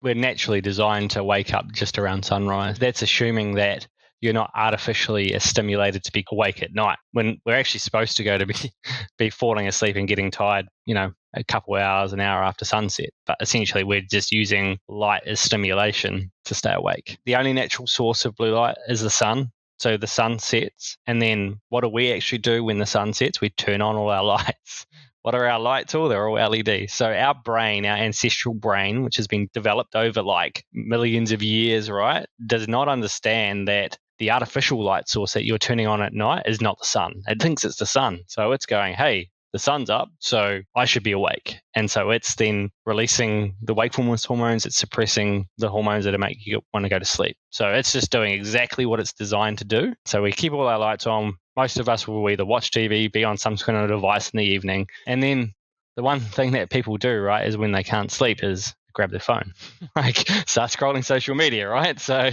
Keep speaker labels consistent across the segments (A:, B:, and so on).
A: we're naturally designed to wake up just around sunrise. That's assuming that you're not artificially stimulated to be awake at night when we're actually supposed to go to be falling asleep and getting tired, a couple of hours, an hour after sunset. But essentially, we're just using light as stimulation to stay awake. The only natural source of blue light is the sun. So the sun sets, and then what do we actually do when the sun sets? We turn on all our lights. What are our lights? Oh, they're all LED. So our brain, our ancestral brain, which has been developed over like millions of years, right, does not understand that the artificial light source that you're turning on at night is not the sun. It thinks it's the sun. So it's going, hey, the sun's up, so I should be awake. And so it's then releasing the wakefulness hormones. It's suppressing the hormones that make you want to go to sleep. So it's just doing exactly what it's designed to do. So we keep all our lights on. Most of us will either watch TV, be on some kind of device in the evening. And then the one thing that people do, right, is when they can't sleep is grab their phone, like start scrolling social media, right? So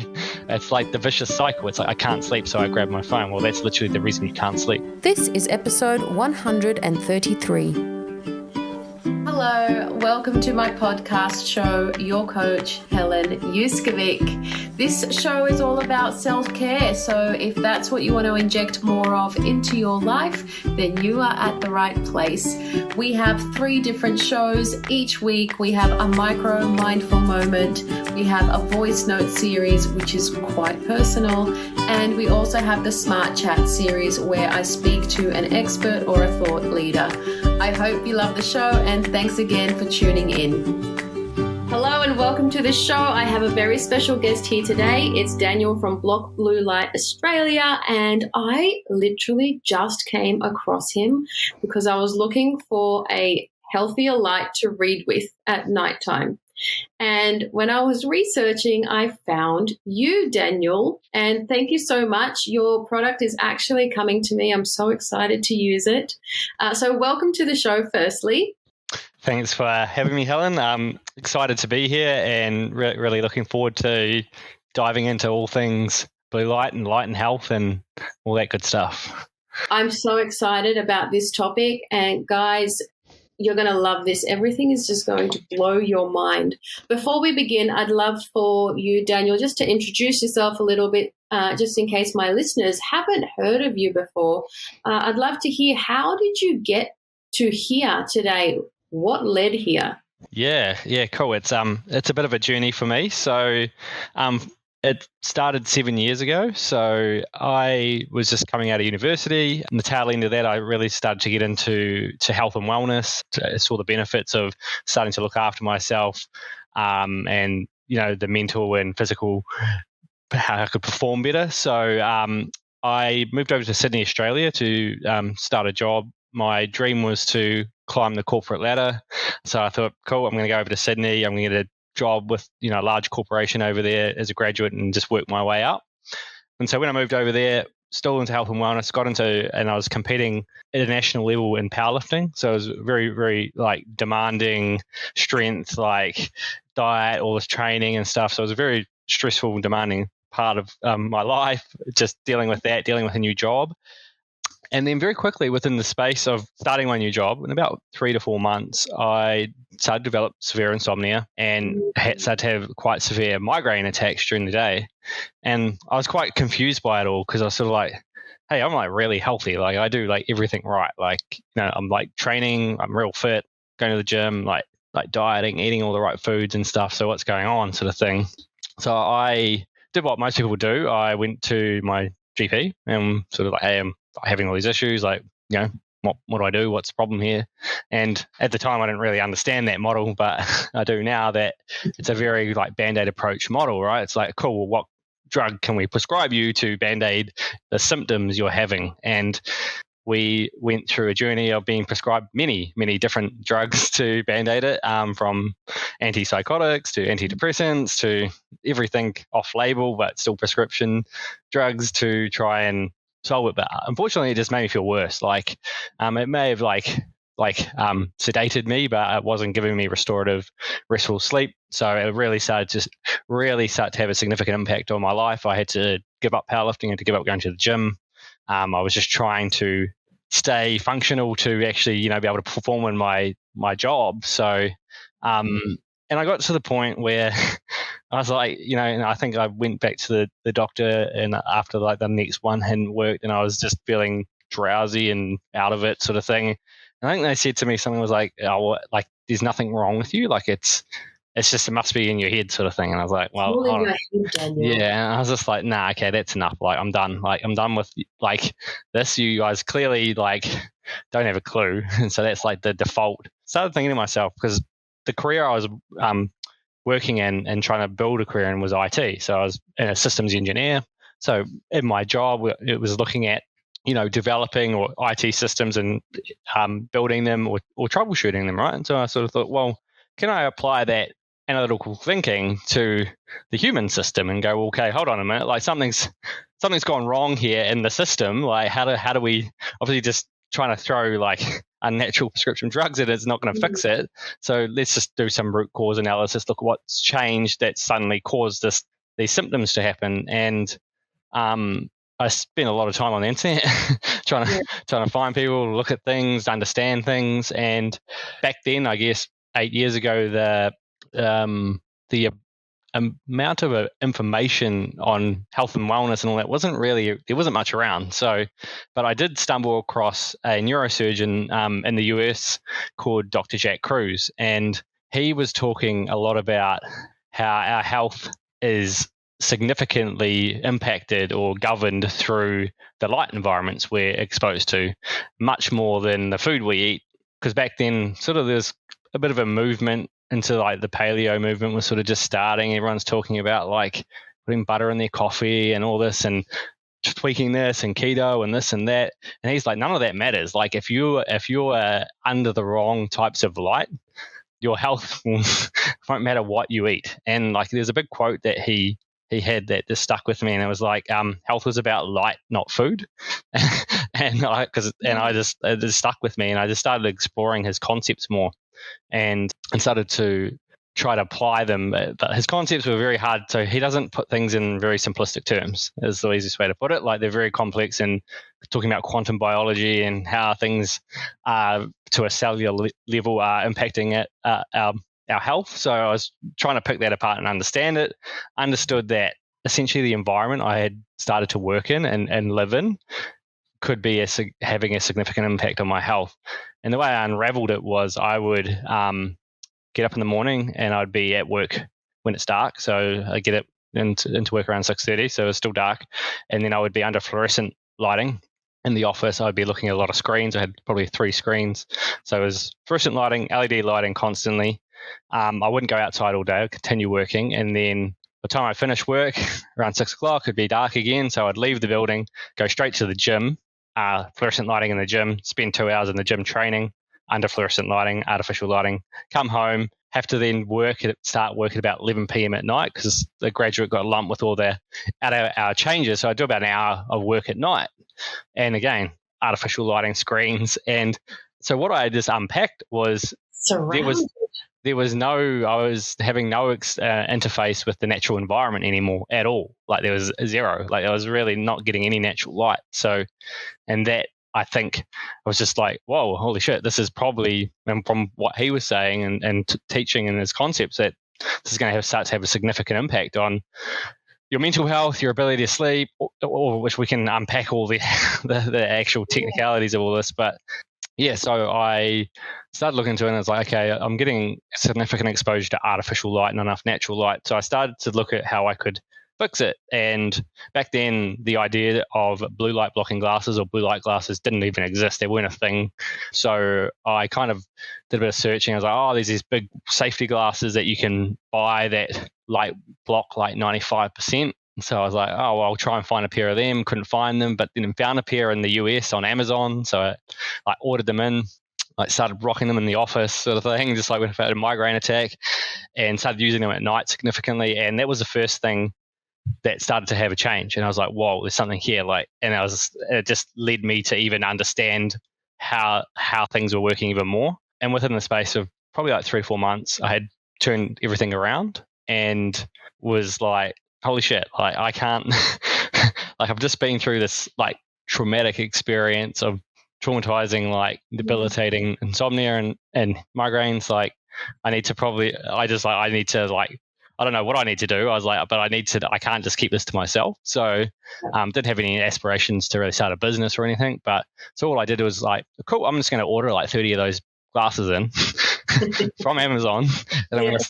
A: it's like the vicious cycle. It's like, I can't sleep, so I grab my phone. Well, that's literally the reason you can't sleep.
B: This is episode 133.
C: Hello, welcome to my podcast show, your coach, Helen Uskovic. This show is all about self-care, so if that's what you want to inject more of into your life, then you are at the right place. We have 3 different shows each week. We have a micro mindful moment, we have a voice note series, which is quite personal, and we also have the Smart Chat series where I speak to an expert or a thought leader. I hope you love the show, and thanks again for tuning in. Hello and welcome to the show. I have a very special guest here today. It's Daniel from Block Blue Light Australia, and I literally just came across him because I was looking for a healthier light to read with at nighttime. And when I was researching, I found you, Daniel, and thank you so much. Your product is actually coming to me. I'm so excited to use it. So welcome to the show, firstly.
A: Thanks for having me, Helen. I'm excited to be here and really looking forward to diving into all things blue light and health and all that good stuff.
C: I'm so excited about this topic, and guys, you're going to love this. Everything is just going to blow your mind. Before we begin, I'd love for you, Daniel, just to introduce yourself a little bit, just in case my listeners haven't heard of you before. I'd love to hear, how did you get to here today? What led here?
A: Yeah, cool. It's a bit of a journey for me. So it started 7 years ago. So I was just coming out of university. And the tail end of that, I really started to get into health and wellness. I saw the benefits of starting to look after myself and, the mental and physical, how I could perform better. So I moved over to Sydney, Australia to start a job. My dream was to climb the corporate ladder. So I thought, cool, I'm going to go over to Sydney. I'm going to get a job with a large corporation over there as a graduate and just work my way up. And so when I moved over there, still into health and wellness, and I was competing at a national level in powerlifting. So it was very, very demanding strength, diet, all this training and stuff. So it was a very stressful and demanding part of my life, just dealing with that, dealing with a new job. And then very quickly within the space of starting my new job, in about 3 to 4 months, I started to develop severe insomnia and started to have quite severe migraine attacks during the day. And I was quite confused by it all because I was sort of like, hey, I'm really healthy. I do everything right. I'm training, I'm real fit, going to the gym, dieting, eating all the right foods and stuff. So what's going on sort of thing. So I did what most people do. I went to my GP and sort of hey, I'm having all these issues, what do I do? What's the problem here? And at the time, I didn't really understand that model, but I do now that it's a very Band-Aid approach model, right? It's cool, well, what drug can we prescribe you to Band-Aid the symptoms you're having? And we went through a journey of being prescribed many, many different drugs to Band-Aid it, from antipsychotics to antidepressants to everything off-label, but still prescription drugs to try and solve it. But unfortunately, it just made me feel worse. It may have sedated me, but it wasn't giving me restorative, restful sleep. So it really started to have a significant impact on my life. I had to give up powerlifting and to give up going to the gym. I was just trying to stay functional to actually, be able to perform in my job. So And I got to the point where I was like, and I think I went back to the doctor, and after like the next one hadn't worked, and I was just feeling drowsy and out of it sort of thing. And I think they said to me something was like, oh, like there's nothing wrong with you. Like it's just, it must be in your head sort of thing. And I was like, well,
C: all in your head, Daniel.
A: yeah. And I was just like, nah, okay, that's enough. Like I'm done. Like I'm done with like this. You guys clearly like don't have a clue. And so that's like the default. Started thinking to myself, because the career I was working in and trying to build a career in was IT. So I was a systems engineer. So in my job, it was looking at, developing or IT systems and building them or troubleshooting them, right? And so I sort of thought, well, can I apply that analytical thinking to the human system and go, okay, hold on a minute, like something's gone wrong here in the system. Like how do we, obviously just trying to throw like unnatural prescription drugs at it's not going to fix it. So let's just do some root cause analysis, look at what's changed that suddenly caused these symptoms to happen. And I spent a lot of time on the internet trying to find people, look at things, understand things. And back then, I guess 8 years ago, the amount of information on health and wellness and all that there wasn't much around. So, but I did stumble across a neurosurgeon in the US called Dr. Jack Kruse, and he was talking a lot about how our health is significantly impacted or governed through the light environments we're exposed to, much more than the food we eat. Because back then, sort of there's a bit of a movement into like the paleo movement was sort of just starting. Everyone's talking about like putting butter in their coffee and all this and tweaking this and keto and this and that. And he's like, none of that matters. Like if you're under the wrong types of light, your health won't matter what you eat. And like there's a big quote that he had that just stuck with me, and it was like, health was about light, not food. and it just stuck with me, and I just started exploring his concepts more and started to try to apply them. But his concepts were very hard. So he doesn't put things in very simplistic terms, is the easiest way to put it. Like they're very complex, and talking about quantum biology and how things to a cellular level are impacting our health. So I was trying to pick that apart and understand it, understood that essentially the environment I had started to work in and live in could be having a significant impact on my health. And the way I unraveled it was I would get up in the morning and I'd be at work when it's dark. So I get up into work around 6:30, so it's still dark. And then I would be under fluorescent lighting. In the office, I'd be looking at a lot of screens. I had probably 3 screens. So it was fluorescent lighting, LED lighting constantly. I wouldn't go outside all day. I'd continue working. And then by the time I finished work, around 6 o'clock, it'd be dark again. So I'd leave the building, go straight to the gym, fluorescent lighting in the gym, spend 2 hours in the gym training under fluorescent lighting, artificial lighting, come home, have to then start work at about 11 p.m. at night because the graduate got lumped with all their hour changes. So I do about an hour of work at night. And again, artificial lighting, screens. And so what I just unpacked was I was having no interface with the natural environment anymore at all. Like there was zero. Like I was really not getting any natural light. So, and that I think I was just like, whoa, holy shit, this is probably, and from what he was saying and teaching and his concepts, that this is going to start to have a significant impact on your mental health, your ability to sleep, or which we can unpack all the actual technicalities of all this. But yeah, so I started looking into it and I was like, okay, I'm getting significant exposure to artificial light, not enough natural light. So I started to look at how I could fix it. And back then, the idea of blue light blocking glasses or blue light glasses didn't even exist. They weren't a thing. So I kind of did a bit of searching. I was like, oh, there's these big safety glasses that you can buy that light block like 95%. So I was like, oh, well, I'll try and find a pair of them. Couldn't find them, but then found a pair in the US on Amazon. So I ordered them in, like started rocking them in the office sort of thing, just like when I had a migraine attack, and started using them at night significantly. And that was the first thing that started to have a change. And I was like, whoa, there's something here. It just led me to even understand how things were working even more. And within the space of probably like 3 or 4 months, I had turned everything around and was like, holy shit, like I can't, like I've just been through this like traumatic experience of traumatizing, like debilitating insomnia and migraines. Like I need to I don't know what I need to do. I was like, but I can't just keep this to myself. So didn't have any aspirations to really start a business or anything. But so all I did was like, cool, I'm just going to order like 30 of those glasses in from Amazon. And I'm going to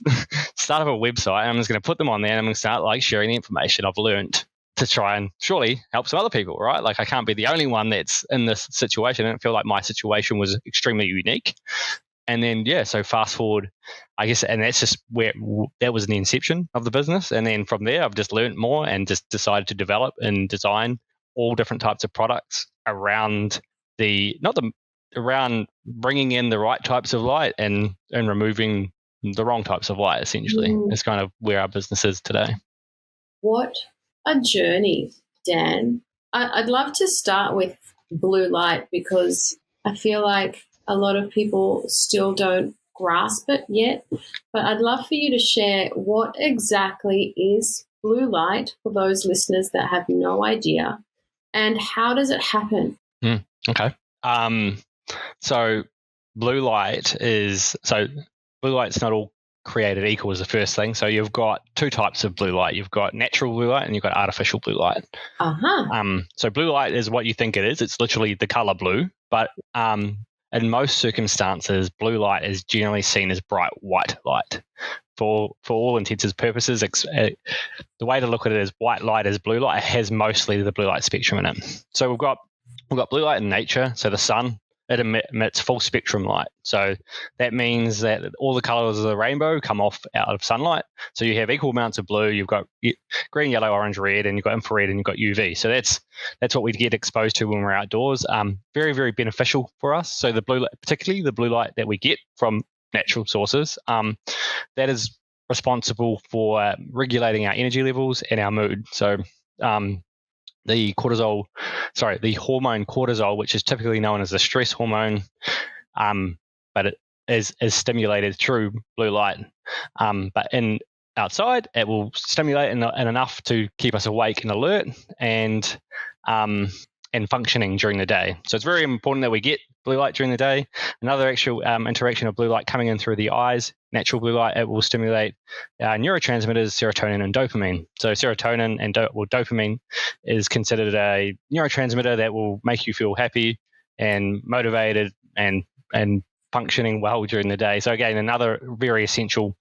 A: start up a website and I'm just going to put them on there and I'm going to start like sharing the information I've learned to try and surely help some other people, right? Like I can't be the only one that's in this situation. I didn't feel like my situation was extremely unique. And then, so fast forward, I guess, and that's just where that was the inception of the business. And then from there, I've just learned more and just decided to develop and design all different types of products around around bringing in the right types of light and removing the wrong types of light, essentially. It's kind of where our business is today.
C: What a journey, Dan. I'd love to start with blue light because I feel like a lot of people still don't grasp it yet, but I'd love for you to share what exactly is blue light for those listeners that have no idea, and how does it happen?
A: Okay. So blue light's not all created equal is the first thing. So you've got two types of blue light. You've got natural blue light and you've got artificial blue light. So blue light is what you think it is. It's literally the color blue, but in most circumstances, blue light is generally seen as bright white light. For all intents and purposes, the way to look at it is white light is blue light. It has mostly the blue light spectrum in it. So we've got blue light in nature. So the sun, it emits full spectrum light. So that means that all the colors of the rainbow come off out of sunlight. So you have equal amounts of blue. You've got green, yellow, orange, red, and you've got infrared and you've got UV. So that's what we get exposed to when we're outdoors. Very, very beneficial for us. So the blue light, particularly the blue light that we get from natural sources, that is responsible for regulating our energy levels and our mood. So the hormone cortisol, which is typically known as the stress hormone, but it is stimulated through blue light. But outside, it will stimulate and enough to keep us awake and alert and functioning during the day. So it's very important that we get blue light during the day. Another actual interaction of blue light coming in through the eyes, natural blue light, it will stimulate neurotransmitters, serotonin and dopamine. So serotonin and dopamine is considered a neurotransmitter that will make you feel happy and motivated and functioning well during the day. So again, another very essential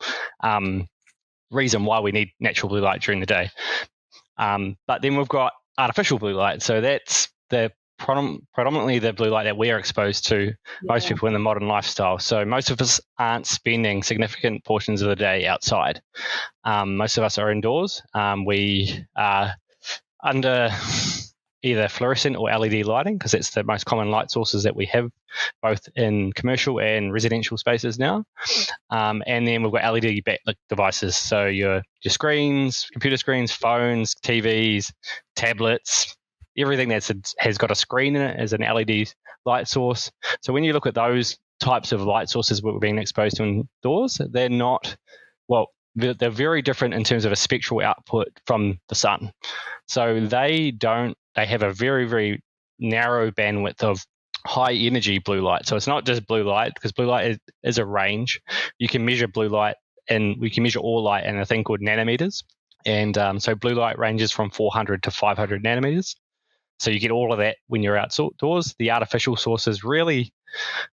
A: reason why we need natural blue light during the day. But then we've got artificial blue light. So that's the predominantly the blue light that we are exposed to, most people in the modern lifestyle. So most of us aren't spending significant portions of the day outside. Most of us are indoors. We are under either fluorescent or LED lighting because it's the most common light sources that we have both in commercial and residential spaces now. And then we've got LED backlit devices. So your screens, computer screens, phones, TVs, tablets, everything that has got a screen in it is an LED light source. So when you look at those types of light sources we're being exposed to indoors, they're very different in terms of a spectral output from the sun. So they have a very, very narrow bandwidth of high energy blue light. So it's not just blue light, because blue light is a range. You can measure blue light and we can measure all light in a thing called nanometers. And so blue light ranges from 400 to 500 nanometers. So you get all of that when you're outdoors. The artificial sources really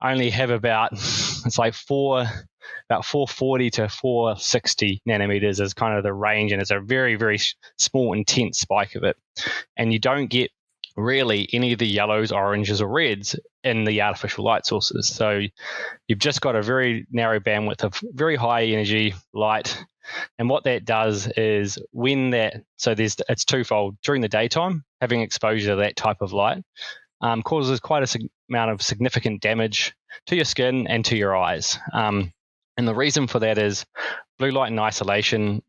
A: only have about 440 to 460 nanometers is kind of the range, and it's a very, very small, intense spike of it. And you don't get really any of the yellows, oranges, or reds in the artificial light sources. So you've just got a very narrow bandwidth of very high energy light. And what that does is it's twofold. During the daytime, having exposure to that type of light causes quite a amount of significant damage to your skin and to your eyes. And the reason for that is blue light in isolation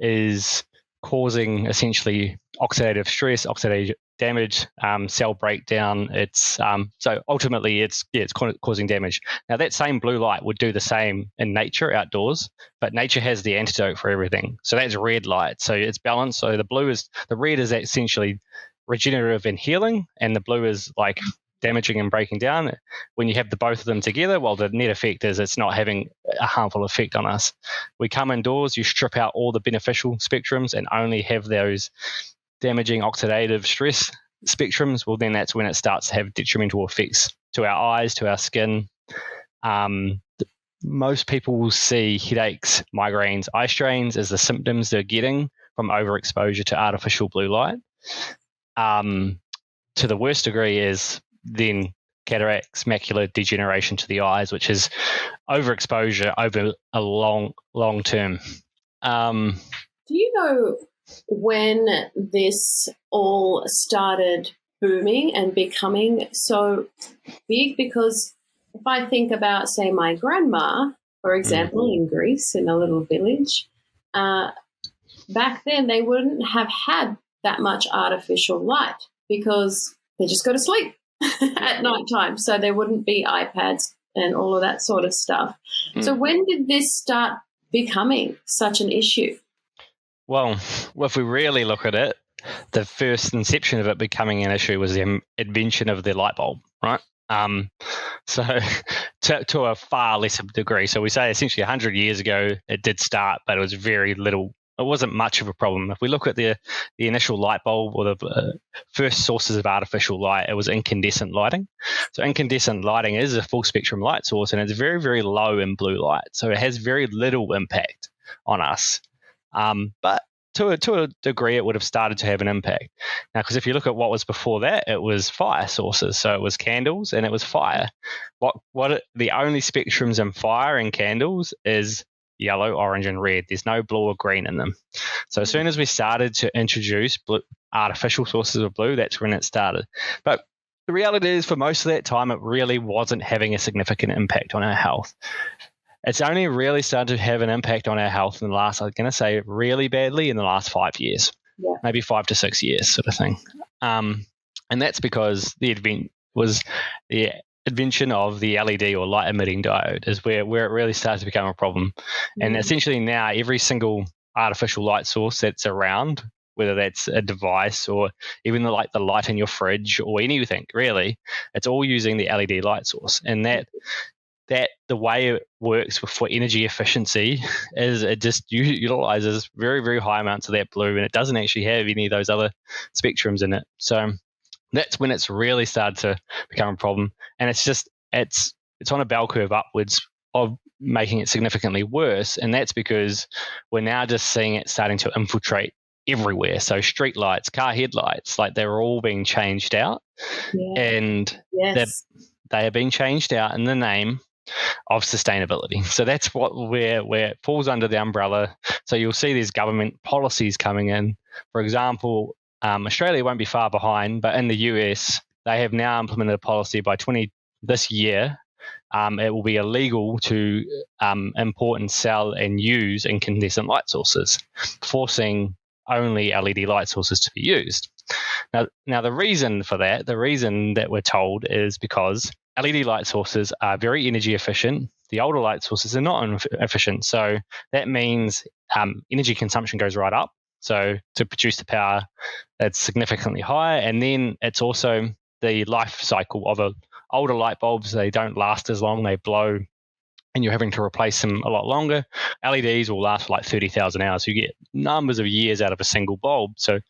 A: is causing essentially oxidative stress, oxidative damage, cell breakdown. So ultimately it's causing damage. Now that same blue light would do the same in nature outdoors, but nature has the antidote for everything. So that's red light. So it's balanced. So the red is essentially regenerative and healing, and the blue is like damaging and breaking down. When you have the both of them together, well, the net effect is it's not having a harmful effect on us. We come indoors, you strip out all the beneficial spectrums and only have those damaging oxidative stress spectrums. Well, then that's when it starts to have detrimental effects to our eyes, to our skin. Most people will see headaches, migraines, eye strains as the symptoms they're getting from overexposure to artificial blue light. To the worst degree is then cataracts, macular degeneration to the eyes, which is overexposure over a long term.
C: Do you know when this all started booming and becoming so big? Because if I think about, say, my grandma, for example, in Greece, in a little village, back then they wouldn't have had that much artificial light because they just go to sleep at night time. So there wouldn't be iPads and all of that sort of stuff. So when did this start becoming such an issue?
A: Well, if we really look at it, the first inception of it becoming an issue was the invention of the light bulb, right? So to a far lesser degree. So we say essentially 100 years ago it did start, but it was very little. It wasn't much of a problem. If we look at the initial light bulb or the first sources of artificial light, it was incandescent lighting. So incandescent lighting is a full spectrum light source, and it's very, very low in blue light. So it has very little impact on us. But to a degree, it would have started to have an impact. Now, because if you look at what was before that, it was fire sources. So it was candles and it was fire. The only spectrums in fire and candles is yellow, orange, and red. There's no blue or green in them. So as soon as we started to introduce artificial sources of blue, that's when it started. But the reality is, for most of that time, it really wasn't having a significant impact on our health. It's only really started to have an impact on our health in the last, I'm going to say really badly, in the last 5 years, maybe 5 to 6 years sort of thing. And that's because the invention of the LED or light emitting diode is where it really starts to become a problem. And essentially now every single artificial light source that's around, whether that's a device or even the light in your fridge or anything really, it's all using the LED light source. And that the way it works for energy efficiency is it just utilizes very, very high amounts of that blue, and it doesn't actually have any of those other spectrums in it. So that's when it's really started to become a problem. And it's on a bell curve upwards of making it significantly worse. And that's because we're now just seeing it starting to infiltrate everywhere. So street lights, car headlights, like they're all being changed out. And they are being changed out in the name of sustainability. So that's where it falls under the umbrella. So you'll see these government policies coming in. For example, Australia won't be far behind, but in the US, they have now implemented a policy by this year. It will be illegal to import and sell and use incandescent light sources, forcing only LED light sources to be used. Now the reason for that, the reason that we're told is because LED light sources are very energy efficient. The older light sources are not efficient. So that means energy consumption goes right up. So to produce the power, it's significantly higher. And then it's also the life cycle of older light bulbs. They don't last as long. They blow and you're having to replace them a lot longer. LEDs will last for like 30,000 hours. You get numbers of years out of a single bulb. So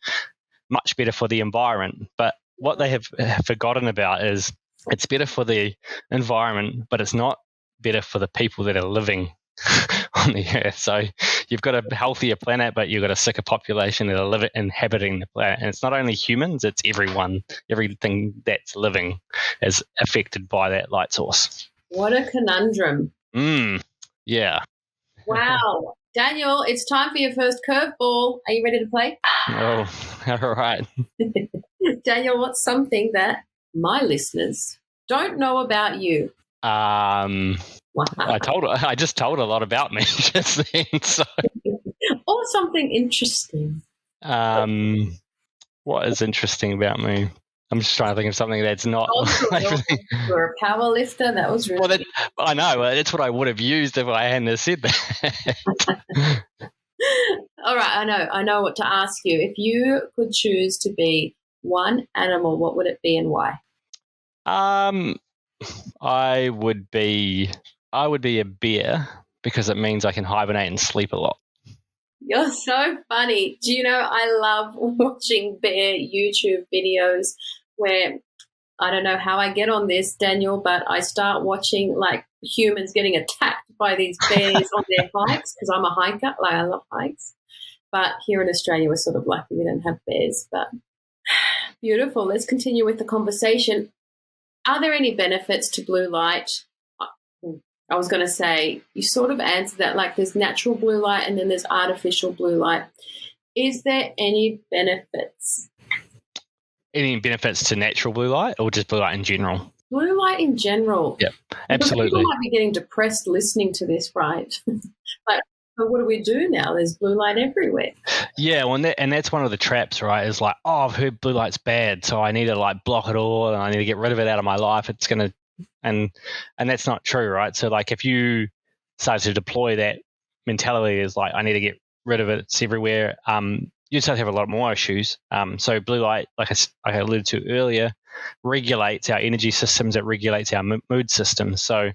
A: much better for the environment. But what they have forgotten about is it's better for the environment, but it's not better for the people that are living on the earth. So you've got a healthier planet, but you've got a sicker population that are inhabiting the planet. And it's not only humans, it's everyone. Everything that's living is affected by that light source.
C: What a conundrum.
A: Yeah.
C: Wow. Daniel, it's time for your first curveball. Are you ready to play?
A: Oh, all right.
C: Daniel, what's something that my listeners don't know about you?
A: I just told a lot about me just then. So.
C: Or something interesting.
A: What is interesting about me? I'm just trying to think of something that's not.
C: You're a power lifter. That was really.
A: Well, I know. That's what I would have used if I hadn't said that.
C: All right, I know what to ask you. If you could choose to be one animal, what would it be and why?
A: I would be a bear because it means I can hibernate and sleep a lot.
C: You're so funny. Do you know, I love watching bear YouTube videos where I don't know how I get on this, Daniel, but I start watching like humans getting attacked by these bears on their hikes because I'm a hiker. Like, I love hikes. But here in Australia, we're sort of lucky we don't have bears. But beautiful. Let's continue with the conversation. Are there any benefits to blue light? I was going to say, you sort of answered that, like there's natural blue light and then there's artificial blue light. Is there any benefits?
A: Any benefits to natural blue light or just blue light in general?
C: Blue light in general.
A: Yeah, absolutely.
C: People might be getting depressed listening to this, right? Like, but what do we do now? There's blue light everywhere.
A: Yeah, well, and that's one of the traps, right? Is like, oh, I've heard blue light's bad, so I need to like block it all and I need to get rid of it out of my life. It's going to, and that's not true, right? So like if you start to deploy that mentality is like, I need to get rid of it, it's everywhere, you start to have a lot more issues. So blue light, like I alluded to earlier, regulates our energy systems, it regulates our mood systems. So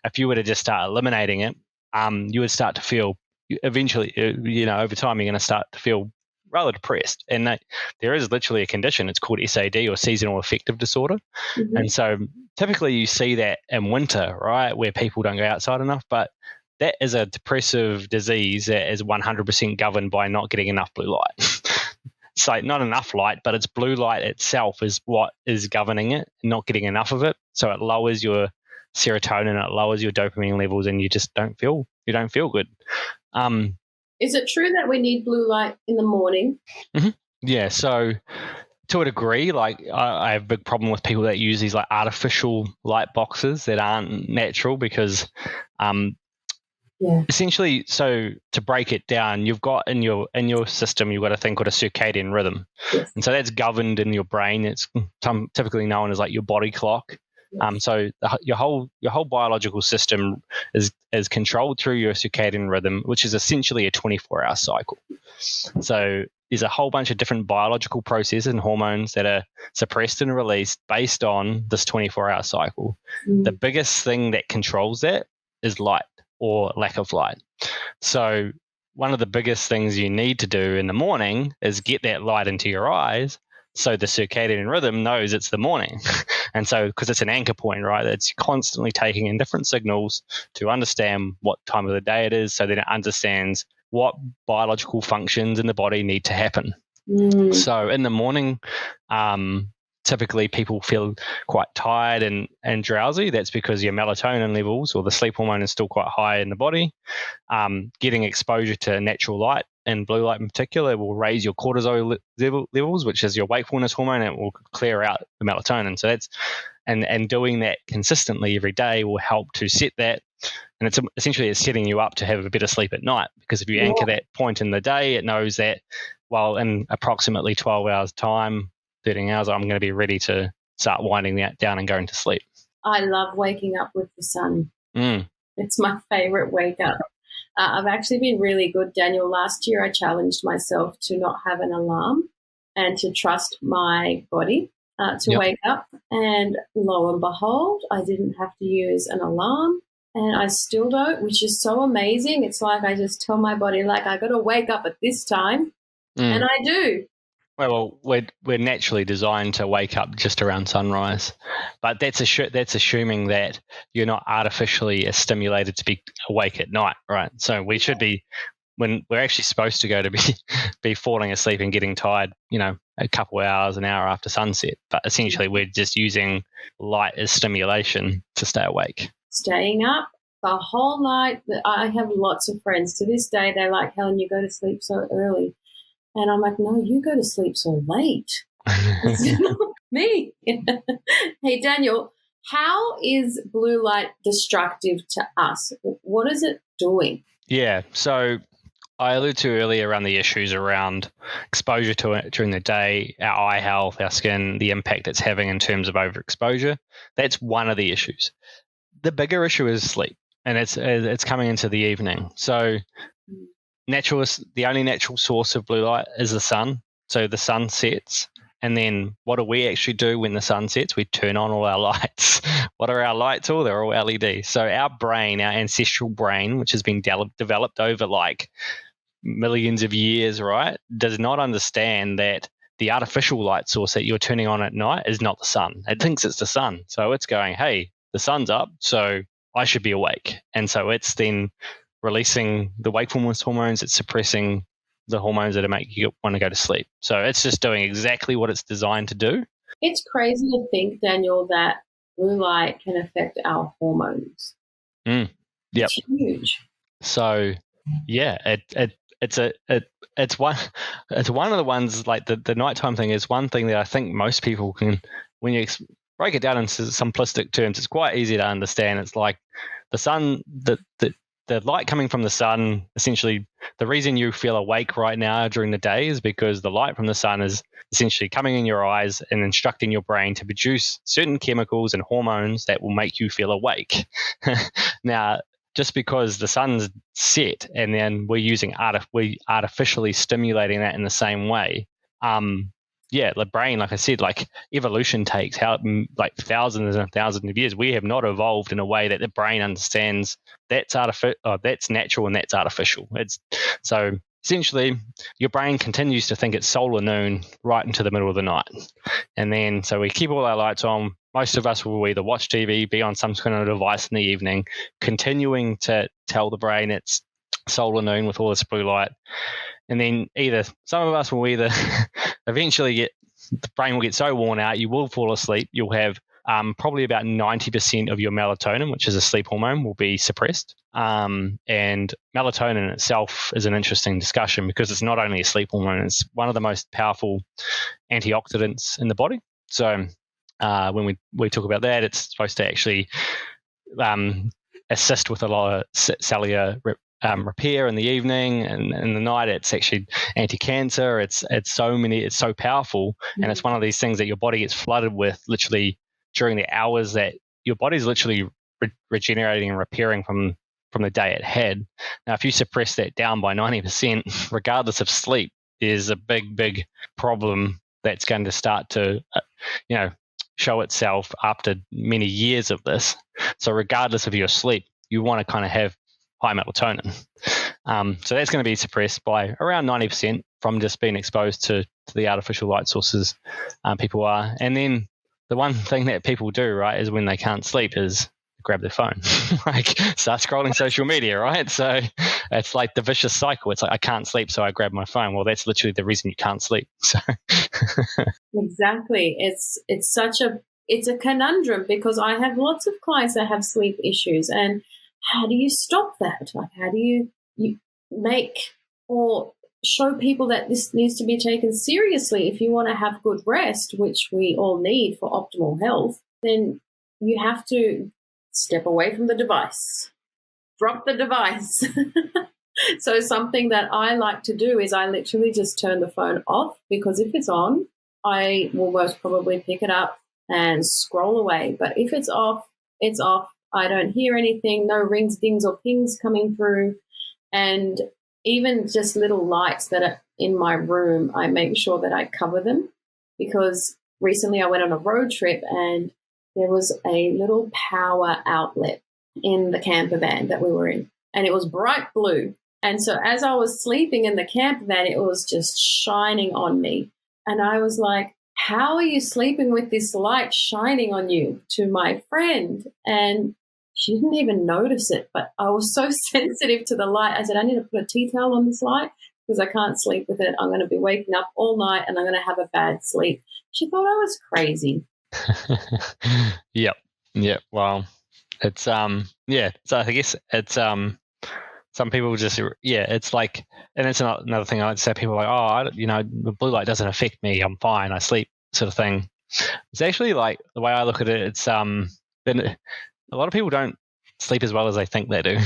A: if you were to just start eliminating it, you would start to feel, eventually, over time, you're going to start to feel rather depressed. And there is literally a condition, it's called SAD or seasonal affective disorder. Mm-hmm. And so typically you see that in winter, right, where people don't go outside enough, but that is a depressive disease that is 100% governed by not getting enough blue light. It's like not enough light, but it's blue light itself is what is governing it, not getting enough of it. So it lowers your serotonin, it lowers your dopamine levels, and you just don't feel good.
C: Is it true that we need blue light in the morning?
A: Mm-hmm. Yeah, so to a degree, like I have a big problem with people that use these like artificial light boxes that aren't natural because essentially, so to break it down, you've got in your system, you've got a thing called a circadian rhythm. Yes. And so that's governed in your brain. It's typically known as like your body clock. So your whole biological system is controlled through your circadian rhythm, which is essentially a 24-hour cycle. So there's a whole bunch of different biological processes and hormones that are suppressed and released based on this 24-hour cycle. Mm. The biggest thing that controls that is light or lack of light. So one of the biggest things you need to do in the morning is get that light into your eyes so the circadian rhythm knows it's the morning. And so, because it's an anchor point, right, it's constantly taking in different signals to understand what time of the day it is so that it understands what biological functions in the body need to happen. Mm. So in the morning, typically people feel quite tired and drowsy. That's because your melatonin levels or the sleep hormone is still quite high in the body. Getting exposure to natural light and blue light in particular will raise your cortisol levels, which is your wakefulness hormone, and it will clear out the melatonin. So that's and doing that consistently every day will help to set that. And it's essentially setting you up to have a better sleep at night, because if you anchor that point in the day, it knows that, well, in approximately 12 hours time, 13 hours, I'm going to be ready to start winding that down and going to sleep.
C: I love waking up with the sun.
A: Mm.
C: It's my favorite wake up. I've actually been really good, Daniel. Last year I challenged myself to not have an alarm and to trust my body to wake up. And lo and behold, I didn't have to use an alarm, and I still don't, which is so amazing. It's like I just tell my body, like, I got to wake up at this time, and I do.
A: Well, we're naturally designed to wake up just around sunrise, but that's assuming that you're not artificially stimulated to be awake at night, right? So we should be, when we're actually supposed to go to be falling asleep and getting tired, a couple of hours, an hour after sunset. But essentially, we're just using light as stimulation to stay awake.
C: Staying up the whole night. I have lots of friends to this day. They're like, Helen, you go to sleep so early. And I'm like, no, you go to sleep so late. It's not me. Hey, Daniel, how is blue light destructive to us? What is it doing?
A: Yeah, so I alluded to earlier around the issues around exposure to it during the day, our eye health, our skin, the impact it's having in terms of overexposure. That's one of the issues. The bigger issue is sleep, and it's coming into the evening. So the only natural source of blue light is the sun. So the sun sets, And then what do we actually do when the sun sets? We turn on all our lights. What are our lights all? They're all LED. So our brain, our ancestral brain, which has been developed over like millions of years, right, does not understand that the artificial light source that you're turning on at night is not the sun. It thinks it's the sun. So it's going, hey, the sun's up, so I should be awake. And so it's then releasing the wakefulness hormones. It's suppressing the hormones that make you want to go to sleep. So it's just doing exactly what it's designed to do.
C: It's crazy to think, Daniel, that blue light can affect our hormones.
A: Yep.
C: It's huge.
A: So yeah, it's one of the ones, like the nighttime thing is one thing that I think most people can, when you break it down into simplistic terms, it's quite easy to understand. It's like the sun, the light coming from the sun, essentially the reason you feel awake right now during the day is because the light from the sun is essentially coming in your eyes and instructing your brain to produce certain chemicals and hormones that will make you feel awake. Now, just because the sun's set and then we're using we artificially stimulating that in the same way, the brain, like I said, like evolution takes like thousands and thousands of years. We have not evolved in a way that the brain understands that's natural and that's artificial. So essentially your brain continues to think it's solar noon right into the middle of the night. And then so we keep all our lights on. Most of us will either watch TV, be on some kind of device in the evening, continuing to tell the brain it's solar noon with all this blue light. And then some of us will eventually the brain will get so worn out, you will fall asleep. You'll have probably about 90% of your melatonin, which is a sleep hormone, will be suppressed. And melatonin itself is an interesting discussion because it's not only a sleep hormone, it's one of the most powerful antioxidants in the body. So when we talk about that, it's supposed to actually assist with a lot of cellular repair in the evening, and in the night it's actually anti-cancer. It's so powerful, and it's one of these things that your body gets flooded with literally during the hours that your body's literally regenerating and repairing from the day it had. Now, if you suppress that down by 90%, regardless of sleep, there's a big problem that's going to start to show itself after many years of this. So regardless of your sleep, you want to kind of have high melatonin. So that's going to be suppressed by around 90% from just being exposed to the artificial light sources people are. And then the one thing that people do, right, is when they can't sleep is grab their phone, like start scrolling social media, right? So it's like the vicious cycle. It's like, I can't sleep, so I grab my phone. Well, that's literally the reason you can't sleep. So
C: exactly. It's a conundrum because I have lots of clients that have sleep issues, and how do you stop that? Like, how do you make or show people that this needs to be taken seriously? If you want to have good rest, which we all need for optimal health, then you have to step away from the device, drop the device. So something that I like to do is I literally just turn the phone off, because if it's on, I will most probably pick it up and scroll away. But if it's off, it's off. I don't hear anything, no rings, dings, or pings coming through. And even just little lights that are in my room, I make sure that I cover them, because recently I went on a road trip and there was a little power outlet in the camper van that we were in, and it was bright blue. And so as I was sleeping in the camper van, it was just shining on me. And I was like, how are you sleeping with this light shining on you? To my friend. And she didn't even notice it, but I was so sensitive to the light. I said, I need to put a tea towel on this light because I can't sleep with it. I'm going to be waking up all night and I'm going to have a bad sleep. She thought I was crazy.
A: Yep. Well, it's So I guess it's some people just it's like, and it's another thing I like to say. People are like, the blue light doesn't affect me. I'm fine. I sleep, sort of thing. It's actually like the way I look at it. It's been a lot of people don't sleep as well as they think they do.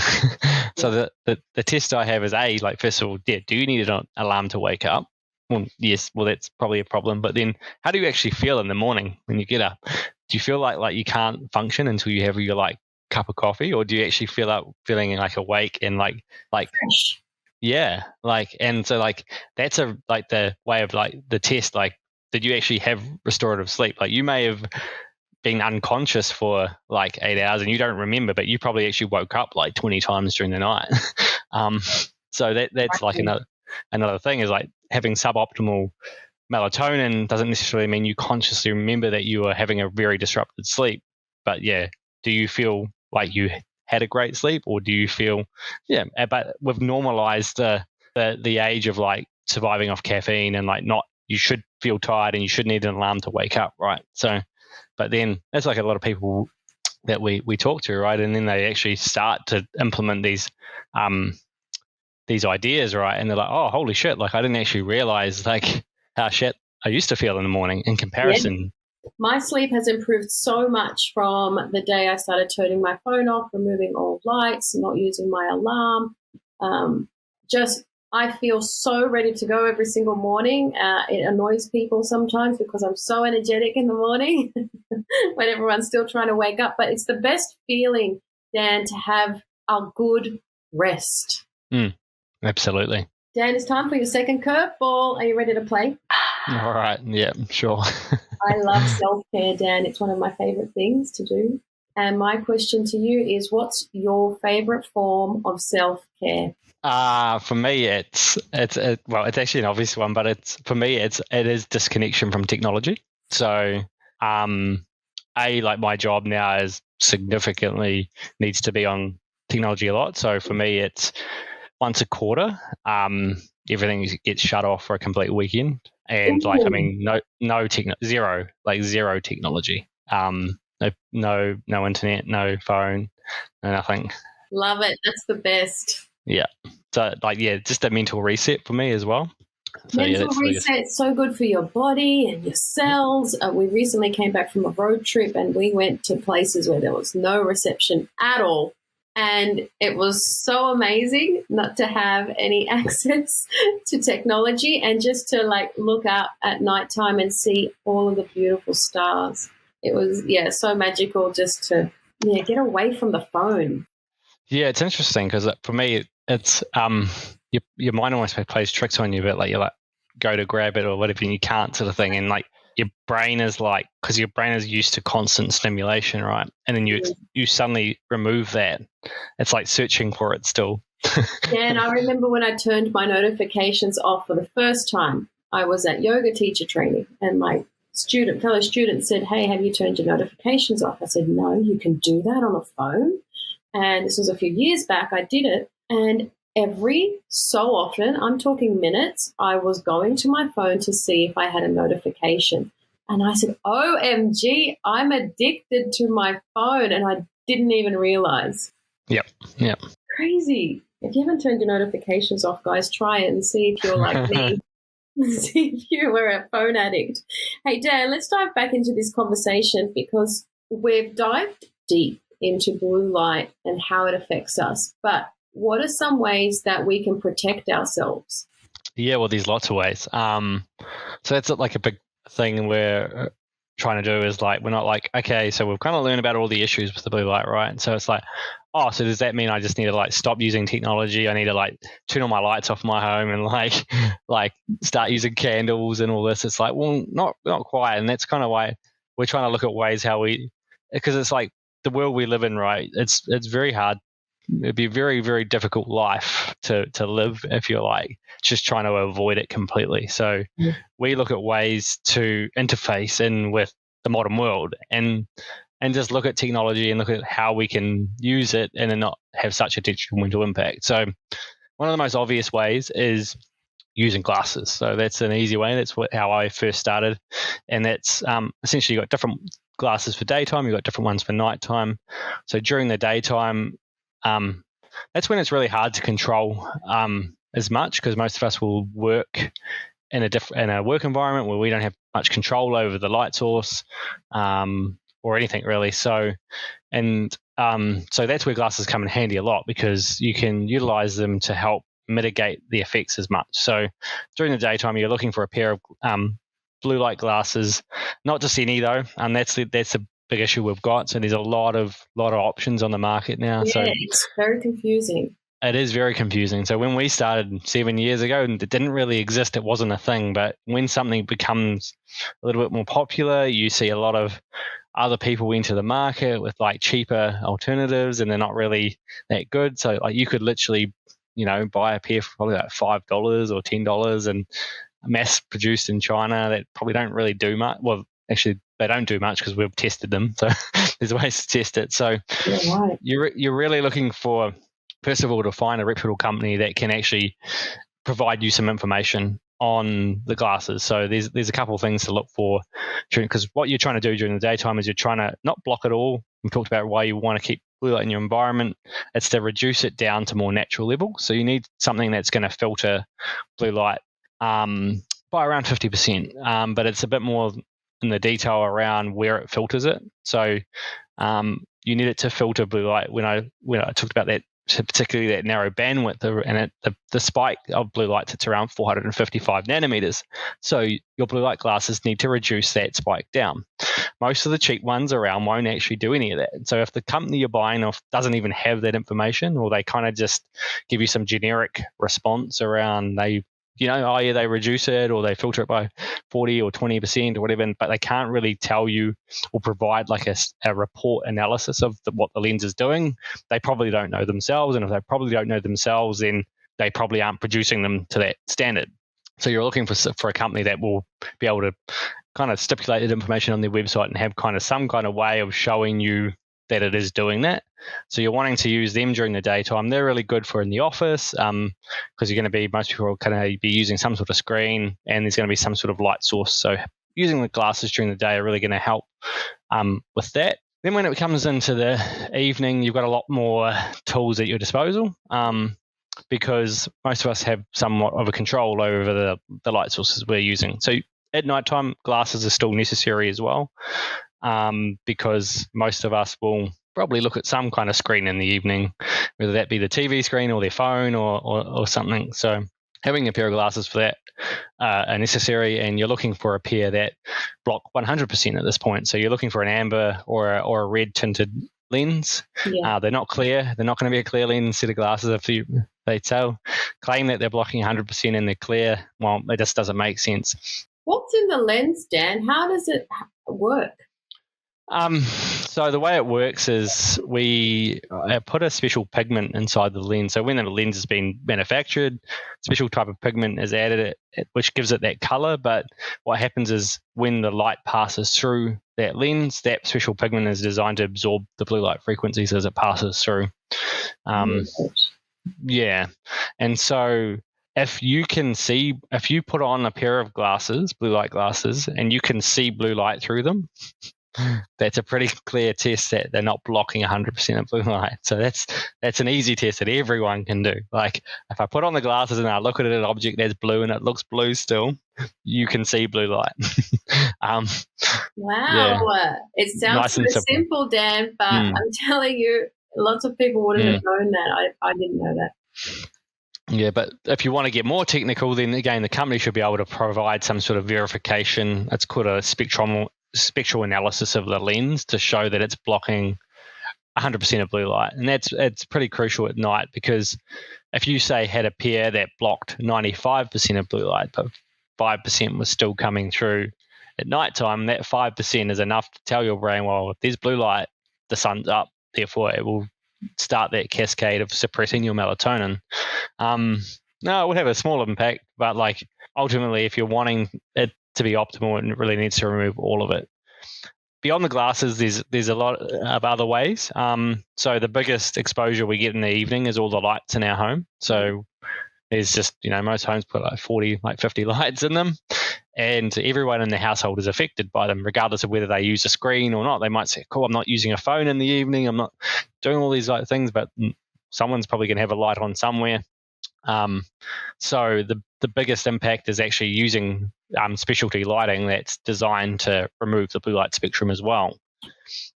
A: So the test I have is first of all, do you need an alarm to wake up? Well, yes. Well, that's probably a problem. But then, how do you actually feel in the morning when you get up? Do you feel like you can't function until you have your cup of coffee, or do you actually feeling awake and like
C: fresh?
A: Yeah, and so that's the way of the test. did you actually have restorative sleep? Like, you may have been unconscious for like 8 hours and you don't remember, but you probably actually woke up like 20 times during the night. So that's like another thing, is like having suboptimal melatonin doesn't necessarily mean you consciously remember that you are having a very disrupted sleep. But yeah, do you feel like you had a great sleep, or do you feel, but we've normalized the age of like surviving off caffeine, and like, not, you should feel tired and you should need an alarm to wake up, right? So, but then that's like a lot of people that we talk to, right? And then they actually start to implement these ideas, right? And they're like, oh, holy shit, like I didn't actually realize like how shit I used to feel in the morning in comparison.
C: Yeah. My sleep has improved so much from the day I started turning my phone off, removing all lights, not using my alarm. I feel so ready to go every single morning. It annoys people sometimes because I'm so energetic in the morning when everyone's still trying to wake up. But it's the best feeling, Dan, to have a good rest.
A: Absolutely.
C: Dan, it's time for your second curveball. Are you ready to play?
A: All right. Yeah, sure.
C: I love self-care, Dan. It's one of my favorite things to do. And my question to you is, what's your favorite form of self-care?
A: For me, it's actually an obvious one, but it is disconnection from technology. So, like my job now is significantly needs to be on technology a lot. So for me, it's once a quarter, everything gets shut off for a complete weekend, and like, I mean, zero technology, no internet, no phone, no nothing.
C: Love it. That's the best.
A: Yeah. So like, yeah, just a mental reset for me as well. So,
C: mental reset is so good for your body and your cells. We recently came back from a road trip and we went to places where there was no reception at all. And it was so amazing not to have any access to technology and just to like look out at nighttime and see all of the beautiful stars. It was, so magical just to get away from the phone. Yeah,
A: it's interesting because for me, it's your mind almost plays tricks on you, but like, you're like, go to grab it or whatever, and you can't, sort of thing. And like, your brain is like, because your brain is used to constant stimulation, right? And then you suddenly remove that. It's like searching for it still.
C: Yeah, and I remember when I turned my notifications off for the first time, I was at yoga teacher training, and my fellow student said, "Hey, have you turned your notifications off?" I said, "No, you can do that on a phone." And this was a few years back. I did it, and every so often, I'm talking minutes, I was going to my phone to see if I had a notification. And I said, OMG, I'm addicted to my phone, and I didn't even realize.
A: Yep.
C: Crazy. If you haven't turned your notifications off, guys, try it and see if you're like me. See if you were a phone addict. Hey, Dan, let's dive back into this conversation because we've dived deep into blue light and how it affects us. But what are some ways that we can protect ourselves?
A: Yeah, well, there's lots of ways. So that's like a big thing we're trying to do, is like, we're not like, okay, so we've kind of learned about all the issues with the blue light, right? And so it's like, oh, so does that mean I just need to like stop using technology? I need to like turn all my lights off my home and like start using candles and all this? It's like, well, not quite. And that's kind of why we're trying to look at ways because it's like the world we live in, right? It's very hard. It'd be a very, very difficult life to live if you're like just trying to avoid it completely. So we look at ways to interface in with the modern world and just look at technology and look at how we can use it and then not have such a detrimental impact. So one of the most obvious ways is using glasses. So that's an easy way. That's how I first started. And that's essentially, you've got different glasses for daytime, you've got different ones for nighttime. So during the daytime, that's when it's really hard to control as much, because most of us will work in a work environment where we don't have much control over the light source or anything really. So that's where glasses come in handy a lot, because you can utilize them to help mitigate the effects as much. So during the daytime, you're looking for a pair of blue light glasses, not just any though. That's a big issue we've got. So there's a lot of options on the market now.
C: Yeah,
A: so
C: it's very confusing.
A: It is very confusing. So when we started 7 years ago, and it didn't really exist, it wasn't a thing. But when something becomes a little bit more popular, you see a lot of other people enter the market with like cheaper alternatives, and they're not really that good. So like you could literally, buy a pair for probably like $5 or $10 and mass produced in China that probably don't really do much. Well, actually, they don't do much because we've tested them. So there's ways to test it. So
C: right.
A: you're really looking for, first of all, to find a reputable company that can actually provide you some information on the glasses. So there's a couple of things to look for, because what you're trying to do during the daytime is you're trying to not block it all. We talked about why you want to keep blue light in your environment. It's to reduce it down to more natural level. So you need something that's going to filter blue light by around 50%, but it's a bit more in the detail around where it filters it. So you need it to filter blue light. When I talked about that, particularly that narrow bandwidth, and the spike of blue light, it's around 455 nanometers. So your blue light glasses need to reduce that spike down. Most of the cheap ones around won't actually do any of that. So if the company you're buying off doesn't even have that information, or they kind of just give you some generic response around they reduce it or they filter it by 40 or 20% or whatever, but they can't really tell you or provide like a report analysis of what the lens is doing, they probably don't know themselves. And if they probably don't know themselves, then they probably aren't producing them to that standard. So you're looking for a company that will be able to kind of stipulate that information on their website and have kind of some kind of way of showing you that it is doing that. So you're wanting to use them during the daytime. They're really good for in the office because most people are going to be using some sort of screen, and there's going to be some sort of light source. So using the glasses during the day are really going to help with that. Then when it comes into the evening, you've got a lot more tools at your disposal because most of us have somewhat of a control over the light sources we're using. So at nighttime, glasses are still necessary as well. Because most of us will probably look at some kind of screen in the evening, whether that be the TV screen or their phone or something. So having a pair of glasses for that are necessary, and you're looking for a pair that block 100% at this point. So you're looking for an amber or a red tinted lens.
C: Yeah.
A: They're not clear. They're not going to be a clear lens set of glasses. If they claim that they're blocking 100% and they're clear, well, it just doesn't make sense.
C: What's in the lens, Dan? How does it work?
A: So the way it works is we put a special pigment inside the lens. So when the lens has been manufactured, special type of pigment is added, which gives it that color. But what happens is when the light passes through that lens, that special pigment is designed to absorb the blue light frequencies as it passes through. Yeah. And so if you put on a pair of glasses, blue light glasses, and you can see blue light through them, that's a pretty clear test that they're not blocking 100% of blue light. So that's an easy test that everyone can do. Like if I put on the glasses and I look at an object that's blue and it looks blue still, you can see blue light.
C: Wow.
A: Yeah.
C: It sounds
A: Nice
C: so simple, Dan, but I'm telling you, lots of people wouldn't have known that. I didn't know that.
A: Yeah, but if you want to get more technical, then again, the company should be able to provide some sort of verification. It's called a spectral analysis of the lens to show that it's blocking 100% of blue light. And it's pretty crucial at night, because if you say had a pair that blocked 95% of blue light, but 5% was still coming through at nighttime, that 5% is enough to tell your brain, well, if there's blue light, the sun's up, therefore it will start that cascade of suppressing your melatonin. No, it would have a small impact, but like ultimately, if you're wanting it to be optimal, it really needs to remove all of it. Beyond the glasses, there's a lot of other ways. So the biggest exposure we get in the evening is all the lights in our home. So there's just, most homes put like 40, like 50 lights in them, and everyone in the household is affected by them, regardless of whether they use a screen or not. They might say, cool, I'm not using a phone in the evening, I'm not doing all these things, but someone's probably going to have a light on somewhere. So the biggest impact is actually using specialty lighting that's designed to remove the blue light spectrum as well.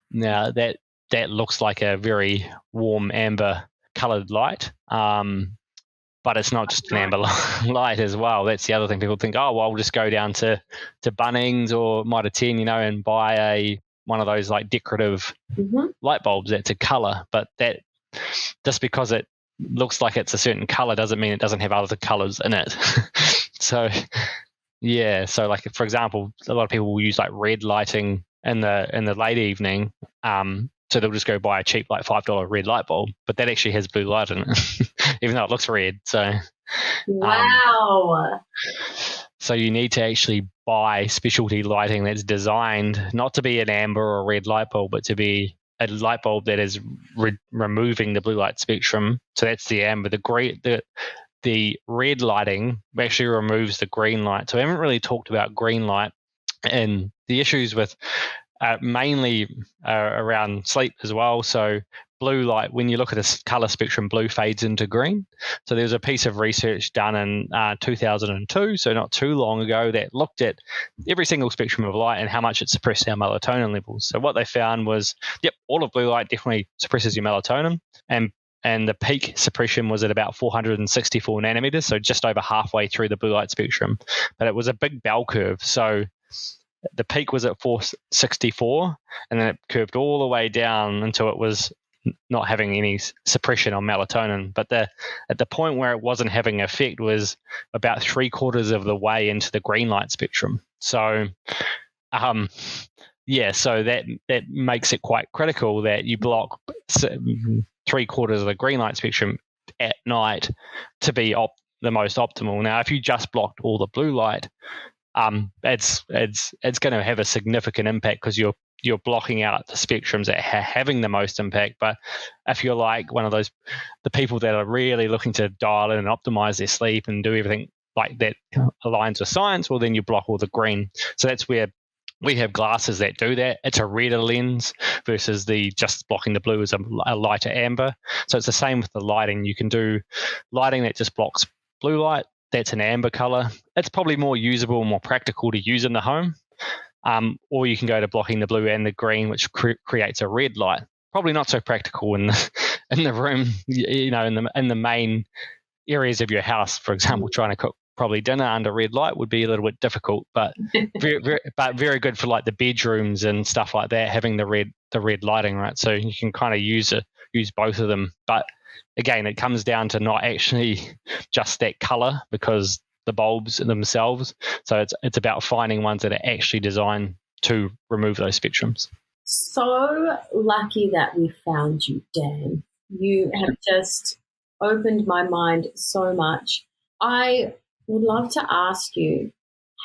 A: Now that looks like a very warm amber colored light, but it's not just an amber light as well. That's the other thing. People think, oh, well, I'll just go down to Bunnings or Mitre 10, and buy one of those like decorative light bulbs that's a color. But that just because it looks like it's a certain color doesn't mean it doesn't have other colors in it. So yeah, so like for example, a lot of people will use like red lighting in the late evening. So they'll just go buy a cheap like $5 red light bulb, but that actually has blue light in it, even though it looks red. So
C: wow.
A: So you need to actually buy specialty lighting that's designed not to be an amber or red light bulb, but to be a light bulb that is removing the blue light spectrum. So that's the amber. The red lighting actually removes the green light. So we haven't really talked about green light and the issues with mainly around sleep as well. So blue light, when you look at a color spectrum, blue fades into green. So there's a piece of research done in 2002, so not too long ago, that looked at every single spectrum of light and how much it suppressed our melatonin levels. So what they found was, all of blue light definitely suppresses your melatonin, and the peak suppression was at about 464 nanometers, so just over halfway through the blue light spectrum. But it was a big bell curve. So the peak was at 464, and then it curved all the way down until it was not having any suppression on melatonin. But at the point where it wasn't having an effect was about 3/4 of the way into the green light spectrum. So, so that makes it quite critical that you block 3/4 of the green light spectrum at night to be the most optimal. Now, if you just blocked all the blue light, it's going to have a significant impact because you're blocking out the spectrums that are having the most impact. But if you're like one of the people that are really looking to dial in and optimize their sleep and do everything like that aligns with science, well, then you block all the green. So that's where we have glasses that do that. It's a redder lens versus the just blocking the blue is a lighter amber. So it's the same with the lighting. You can do lighting that just blocks blue light. That's an amber color. It's probably more usable, more practical to use in the home. Or you can go to blocking the blue and the green, which creates a red light. Probably not so practical in the room, in the main areas of your house. For example, trying to cook probably dinner under red light would be a little bit difficult, but very good for like the bedrooms and stuff like that, having the red lighting, right? So you can kind of use both of them, but again, it comes down to not actually just that color, because the bulbs themselves. So it's about finding ones that are actually designed to remove those spectrums.
C: So lucky that we found you, Dan. You have just opened my mind so much. I would love to ask you,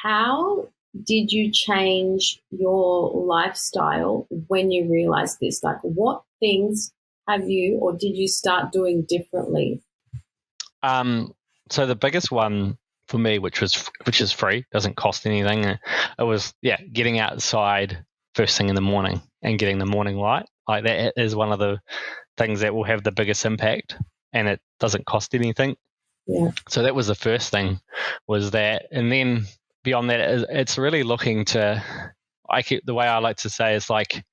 C: how did you change your lifestyle when you realized this? Like, what things have you or did you start doing differently?
A: So the biggest one for me, which is free, doesn't cost anything, it was getting outside first thing in the morning and getting the morning light. Like that is one of the things that will have the biggest impact, and it doesn't cost anything.
C: Yeah.
A: So that was the first thing, was that, and then beyond that, it's really looking to. The way I like to say is like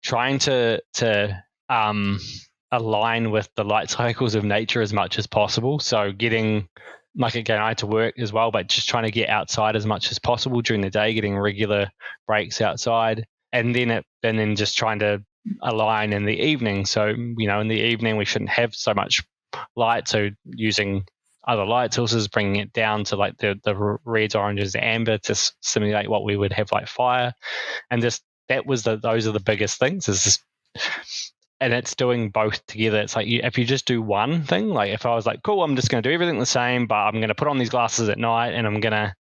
A: trying to align with the light cycles of nature as much as possible. So getting, like again, I had to work as well, but just trying to get outside as much as possible during the day, getting regular breaks outside, and then just trying to align in the evening. So in the evening we shouldn't have so much light. So using other light sources, bringing it down to like the reds, oranges, amber to simulate what we would have like fire, and just those are the biggest things. And it's doing both together. It's like if you just do one thing, like if I was like, cool, I'm just going to do everything the same, but I'm going to put on these glasses at night and I'm going to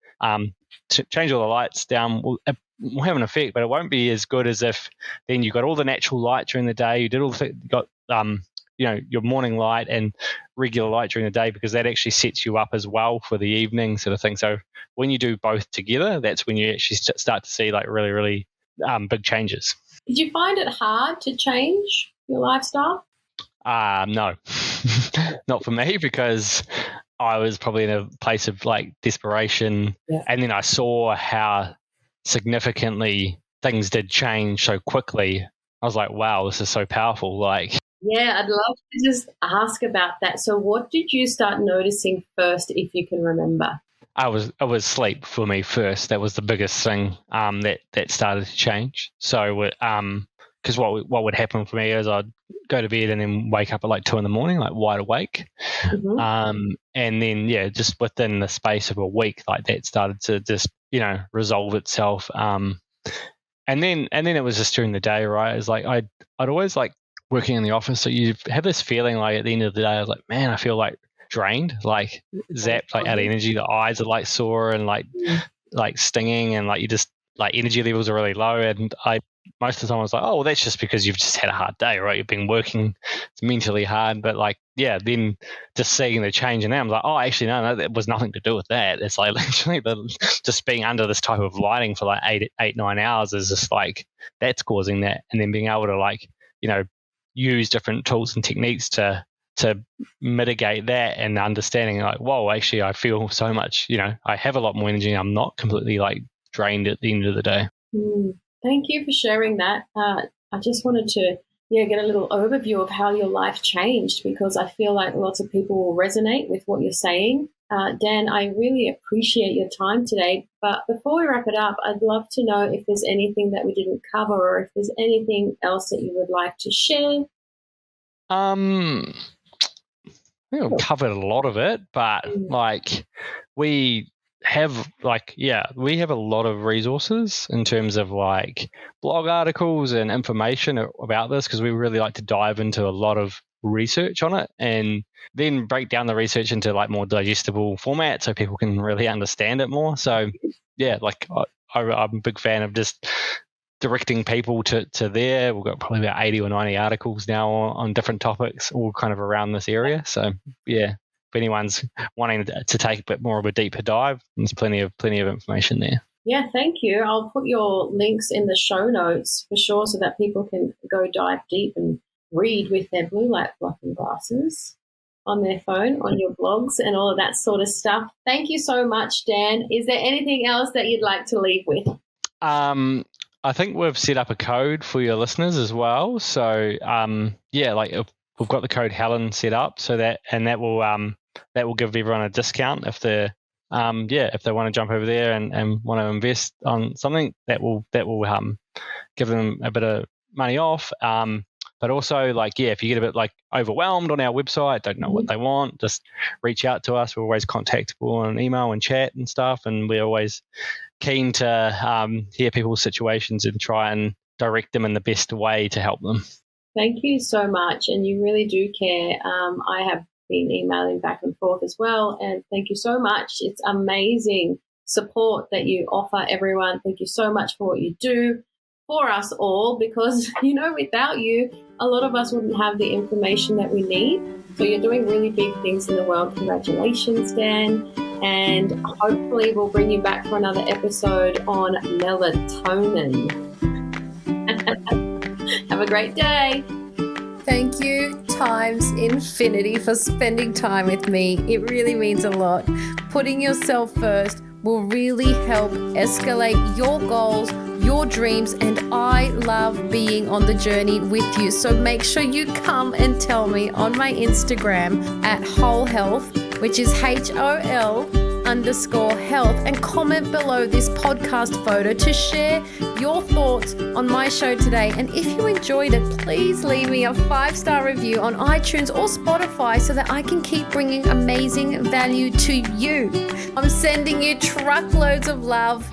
A: change all the lights down, it will have an effect, but it won't be as good as if then you got all the natural light during the day. You did got your morning light and regular light during the day, because that actually sets you up as well for the evening sort of thing. So when you do both together, that's when you actually start to see like really, really big changes.
C: Did you find it hard to change your lifestyle?
A: No, not for me, because I was probably in a place of like desperation. Yeah. And then I saw how significantly things did change so quickly. I was like, wow, this is so powerful. Like,
C: yeah, I'd love to just ask about that. So what did you start noticing first, if you can remember?
A: It was sleep for me first. That was the biggest thing that started to change. So because what would happen for me is I'd go to bed and then wake up at like 2 a.m, like wide awake. And then, just within the space of a week, like that started to just, resolve itself. And then it was just during the day, right? It's like I'd always like working in the office. So you have this feeling like at the end of the day, I was like, man, I feel like drained, like zapped, like out of energy. The eyes are like sore and like stinging, and like you just like energy levels are really low. And most of the time I was like, oh, well, that's just because you've just had a hard day, right? You've been working, it's mentally hard. But like, then just seeing the change in that, I'm like, oh, actually, no, that was nothing to do with that. It's like literally just being under this type of lighting for like 9 hours is just like, that's causing that. And then being able to like, use different tools and techniques to mitigate that, and understanding like, whoa, actually I feel so much, I have a lot more energy. I'm not completely like drained at the end of the day.
C: Thank you for sharing that. I just wanted to get a little overview of how your life changed, because I feel like lots of people will resonate with what you're saying. Dan, I really appreciate your time today. But before we wrap it up, I'd love to know if there's anything that we didn't cover, or if there's anything else that you would like to share.
A: I think we've covered a lot of it, but like we have a lot of resources in terms of like blog articles and information about this, because we really like to dive into a lot of research on it and then break down the research into like more digestible format so people can really understand it more. So like I'm a big fan of just directing people to there. We've got probably about 80 or 90 articles now on different topics, all kind of around this area. So if anyone's wanting to take a bit more of a deeper dive, there's plenty of information there.
C: Yeah, thank you. I'll put your links in the show notes for sure, so that people can go dive deep and read with their blue light blocking glasses on their phone, on your blogs and all of that sort of stuff. Thank you so much, Dan. Is there anything else that you'd like to leave with?
A: I think we've set up a code for your listeners as well. So like we've got the code Helen set up, so that will give everyone a discount if they want to jump over there and want to invest on something, that will give them a bit of money off. But also, like, if you get a bit like overwhelmed on our website, don't know what they want, just reach out to us. We're always contactable on email and chat and stuff, and we're always keen to hear people's situations and try and direct them in the best way to help them.
C: Thank you so much, and you really do care. I have been emailing back and forth as well, and thank you so much. It's amazing support that you offer everyone. Thank you so much for what you do for us all, because, without you, a lot of us wouldn't have the information that we need. So you're doing really big things in the world. Congratulations, Dan. And hopefully we'll bring you back for another episode on melatonin. Have a great day.
B: Thank you times infinity for spending time with me. It really means a lot. Putting yourself first will really help escalate your goals, your dreams, and I love being on the journey with you. So make sure you come and tell me on my Instagram at Whole Health, which is HOL_health, and comment below this podcast photo to share your thoughts on my show today. And if you enjoyed it, please leave me a 5-star review on iTunes or Spotify so that I can keep bringing amazing value to you. I'm sending you truckloads of love,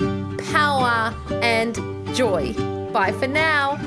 B: power, and joy. Bye for now.